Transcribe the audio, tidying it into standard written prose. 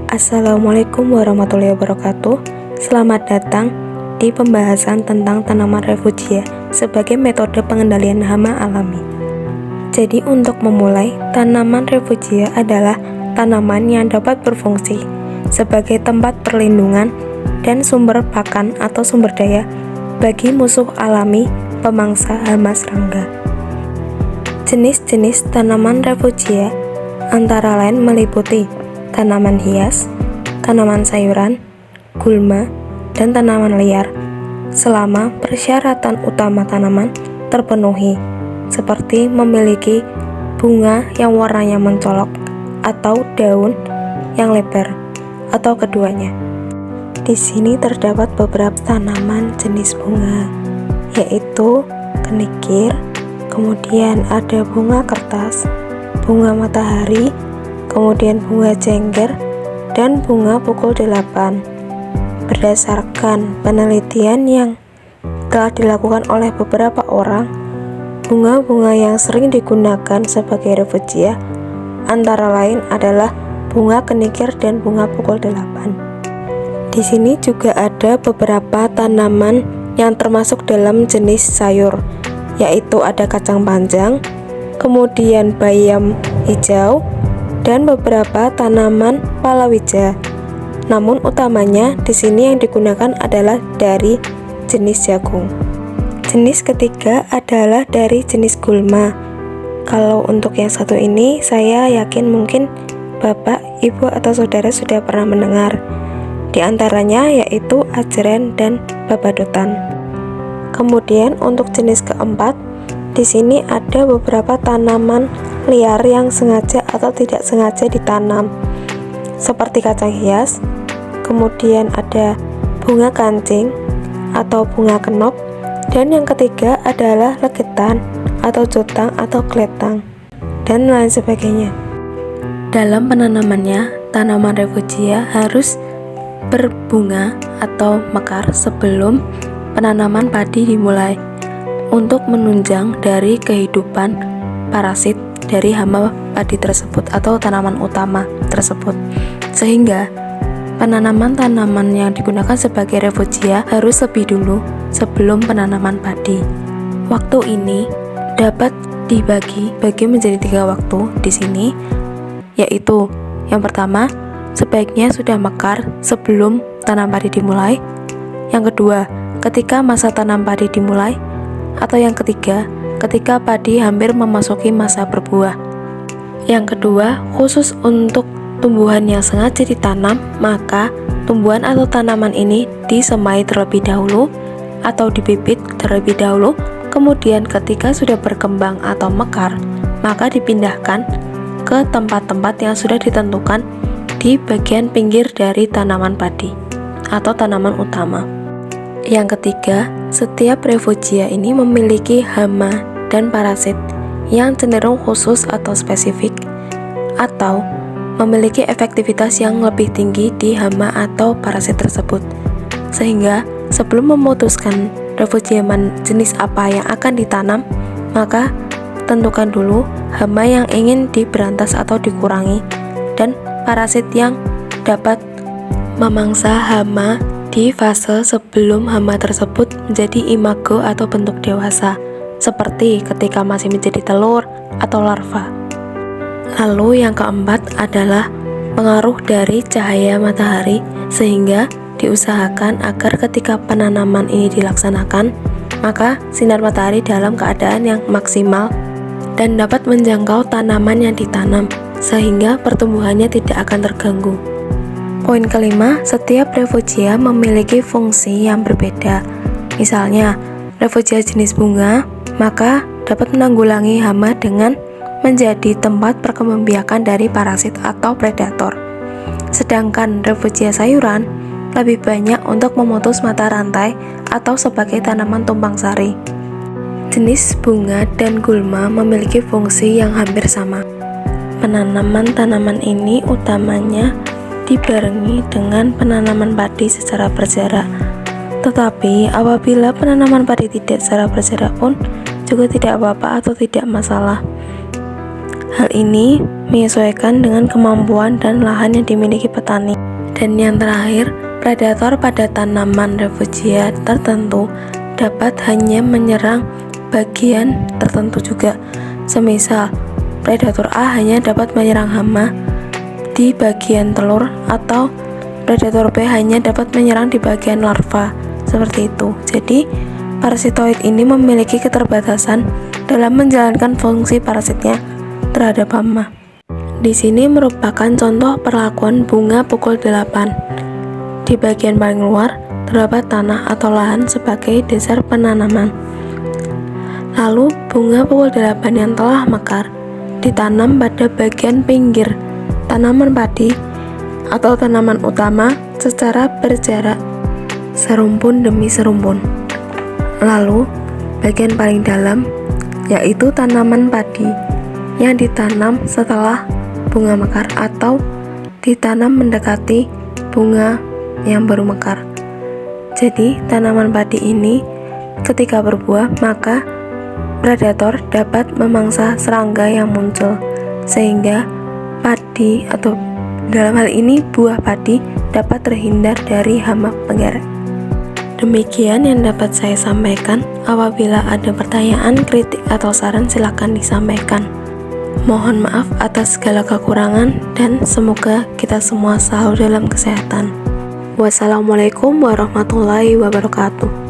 Assalamualaikum warahmatullahi wabarakatuh. Selamat datang di pembahasan tentang tanaman refugia sebagai metode pengendalian hama alami. Jadi untuk memulai, tanaman refugia adalah tanaman yang dapat berfungsi sebagai tempat perlindungan dan sumber pakan atau sumber daya bagi musuh alami pemangsa hama serangga. Jenis-jenis tanaman refugia antara lain meliputi tanaman hias, tanaman sayuran, gulma, dan tanaman liar, selama persyaratan utama tanaman terpenuhi, seperti memiliki bunga yang warnanya mencolok atau daun yang lebar, atau keduanya. Di sini terdapat beberapa tanaman jenis bunga, yaitu kenikir, kemudian ada bunga kertas, bunga matahari, kemudian bunga jengger, dan bunga pukul 8. Berdasarkan penelitian yang telah dilakukan oleh beberapa orang, bunga-bunga yang sering digunakan sebagai refugia antara lain adalah bunga kenikir dan bunga pukul 8. Di sini juga ada beberapa tanaman yang termasuk dalam jenis sayur, yaitu ada kacang panjang, kemudian bayam hijau, dan beberapa tanaman palawija. Namun utamanya di sini yang digunakan adalah dari jenis jagung. Jenis ketiga adalah dari jenis gulma. Kalau untuk yang satu ini, saya yakin mungkin Bapak, Ibu, atau Saudara sudah pernah mendengar. Di antaranya yaitu ajren dan babadotan. Kemudian untuk jenis keempat, di sini ada beberapa tanaman liar yang sengaja atau tidak sengaja ditanam, seperti kacang hias, kemudian ada bunga kancing atau bunga kenop, dan yang ketiga adalah legetan atau cutang atau kletang, dan lain sebagainya. Dalam penanamannya, tanaman refugia harus berbunga atau mekar sebelum penanaman padi dimulai, untuk menunjang dari kehidupan parasit dari hama padi tersebut atau tanaman utama tersebut, sehingga penanaman tanaman yang digunakan sebagai refugia harus lebih dulu sebelum penanaman padi. Waktu ini dapat dibagi menjadi 3 waktu di sini, yaitu yang pertama, sebaiknya sudah mekar sebelum tanam padi dimulai. Yang kedua, ketika masa tanam padi dimulai, atau yang ketiga, ketika padi hampir memasuki masa berbuah. Yang kedua, khusus untuk tumbuhan yang sengaja ditanam, maka tumbuhan atau tanaman ini disemai terlebih dahulu atau dibibit terlebih dahulu, kemudian ketika sudah berkembang atau mekar, maka dipindahkan ke tempat-tempat yang sudah ditentukan di bagian pinggir dari tanaman padi atau tanaman utama. Yang ketiga, setiap refugia ini memiliki hama dan parasit yang cenderung khusus atau spesifik, atau memiliki efektivitas yang lebih tinggi di hama atau parasit tersebut. Sehingga sebelum memutuskan refugia jenis apa yang akan ditanam, maka tentukan dulu hama yang ingin diberantas atau dikurangi, dan parasit yang dapat memangsa hama di fase sebelum hama tersebut menjadi imago atau bentuk dewasa, seperti ketika masih menjadi telur atau larva. Lalu yang keempat adalah pengaruh dari cahaya matahari, sehingga diusahakan agar ketika penanaman ini dilaksanakan, maka sinar matahari dalam keadaan yang maksimal dan dapat menjangkau tanaman yang ditanam, sehingga pertumbuhannya tidak akan terganggu. Poin kelima, setiap refugia memiliki fungsi yang berbeda. Misalnya, refugia jenis bunga, maka dapat menanggulangi hama dengan menjadi tempat perkembangbiakan dari parasit atau predator. Sedangkan refugia sayuran lebih banyak untuk memutus mata rantai atau sebagai tanaman tumpang sari. Jenis bunga dan gulma memiliki fungsi yang hampir sama. Penanaman tanaman ini utamanya dibarengi dengan penanaman padi secara berjarak. Tetapi apabila penanaman padi tidak secara berjarak pun juga tidak apa-apa atau tidak masalah. Hal ini menyesuaikan dengan kemampuan dan lahan yang dimiliki petani. Dan yang terakhir, predator pada tanaman refugia tertentu dapat hanya menyerang bagian tertentu juga. Semisal, predator A hanya dapat menyerang hama di bagian telur, atau predator B hanya dapat menyerang di bagian larva. Seperti itu. Jadi, parasitoid ini memiliki keterbatasan dalam menjalankan fungsi parasitnya terhadap hama. Di sini merupakan contoh perlakuan bunga pukul 8. Di bagian paling luar terdapat tanah atau lahan sebagai dasar penanaman. Lalu bunga pukul 8 yang telah mekar ditanam pada bagian pinggir tanaman padi atau tanaman utama secara berjarak serumpun demi serumpun. Lalu bagian paling dalam yaitu tanaman padi yang ditanam setelah bunga mekar atau ditanam mendekati bunga yang baru mekar. Jadi tanaman padi ini ketika berbuah, maka predator dapat memangsa serangga yang muncul, sehingga padi atau dalam hal ini buah padi dapat terhindar dari hama penggerak. Demikian yang dapat saya sampaikan. Apabila ada pertanyaan, kritik, atau saran, silakan disampaikan. Mohon maaf atas segala kekurangan dan semoga kita semua selalu dalam kesehatan. Wassalamualaikum warahmatullahi wabarakatuh.